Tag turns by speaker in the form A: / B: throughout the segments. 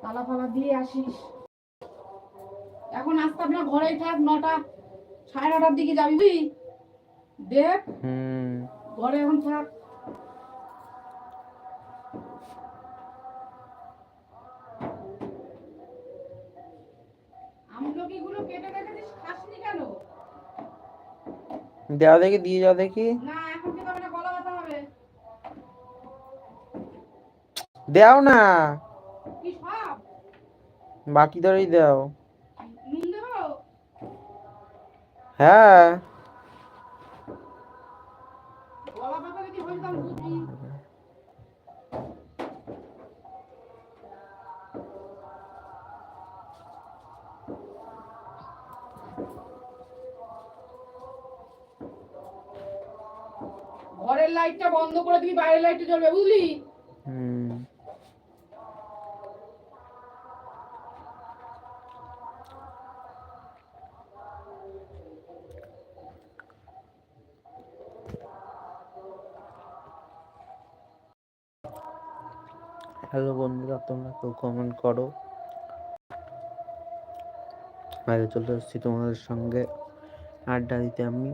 A: তালা ফালা দিয়ে আসিস। এখন আসতে হবে না, ঘরেই থাক, 9টা 9:30টার দিকে যাবি দেখ। ঘরে এখন থাক। আমলকিগুলো কেটে রেখেছিস, খাসনি কেন?
B: দেওয়া দেখি, দিয়ে যাও দেখি।
A: না এখন খেতে হবে না, গলা ব্যথা হবে।
B: দাও না,
A: কি সব
B: বাকি ধরেই দাও।
A: নুন দেবো?
B: হ্যাঁ,
A: গলা ব্যথা যদি হয় তাহলে বুঝবি। ঘরের লাইটটা বন্ধ করে দিবি, বাইরের লাইটটা জ্বলবে, বুঝলি?
B: হ্যালো বন্ধুরা, তোমরা কেউ কমেন্ট করো। আগে চলে আসছি তোমাদের সঙ্গে আড্ডা দিতে আমি।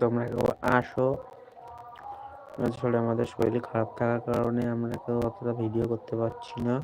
B: তোমরা কেউ আসো। আসলে আমাদের শরীর খারাপ থাকার কারণে আমরা কেউ অতটা ভিডিও করতে পারছি না।